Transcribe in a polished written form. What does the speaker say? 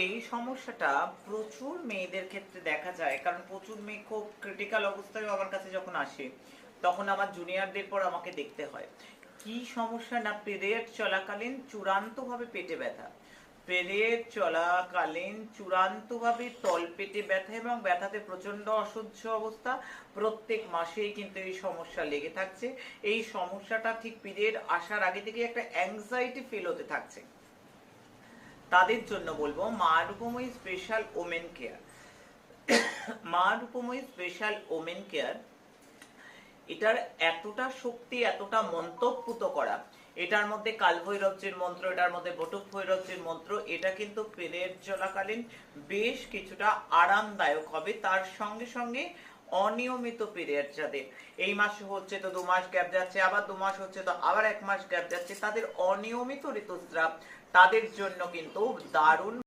এই সমস্যাটা প্রচুর মেয়েদের ক্ষেত্রে দেখা যায়, কারণ প্রচুর মেয়ে খুব ক্রিটিক্যাল অবস্থায় আমার কাছে যখন আসে তখন আমার জুনিয়রদের পর আমাকে দেখতে হয়। কি সমস্যা না, পিরিয়ড চলাকালীন চূড়ান্তভাবে পেটে ব্যথা, পিরিয়ড চলাকালীন চূড়ান্তভাবে তলপেটে ব্যথা এবং ব্যথাতে প্রচন্ড অসহ্য অবস্থা। প্রত্যেক মাসেই কিন্তু এই সমস্যা লেগে থাকছে। এই সমস্যাটা ঠিক পিরিয়ড আসার আগে থেকে একটা অ্যাংজাইটি ফিল হতে থাকছে। তাদের জন্য বলবো মা রূপময়ী স্পেশাল ওমেন কেয়ার। মা রূপময়ী স্পেশাল ওমেন কেয়ার, এটার এতটা শক্তি, এতটা মন্তব্যুত করা, এটার মধ্যে কালভৈরবজির মন্ত্র, এটার মধ্যে বটুক ভৈরবজির মন্ত্র, এটা কিন্তু পিরিয়ড চলাকালীন বেশ কিছুটা আরামদায়ক হবে। তার সঙ্গে সঙ্গে অনিয়মিত পিরিয়ড যাদের, এই মাসে হচ্ছে তো 2 মাস গ্যাপ যাচ্ছে, আবার 2 মাস হচ্ছে তো আবার 1 মাস গ্যাপ যাচ্ছে, তাদের অনিয়মিত ঋতুস্রাব, তাদের জন্য কিন্তু দারুণ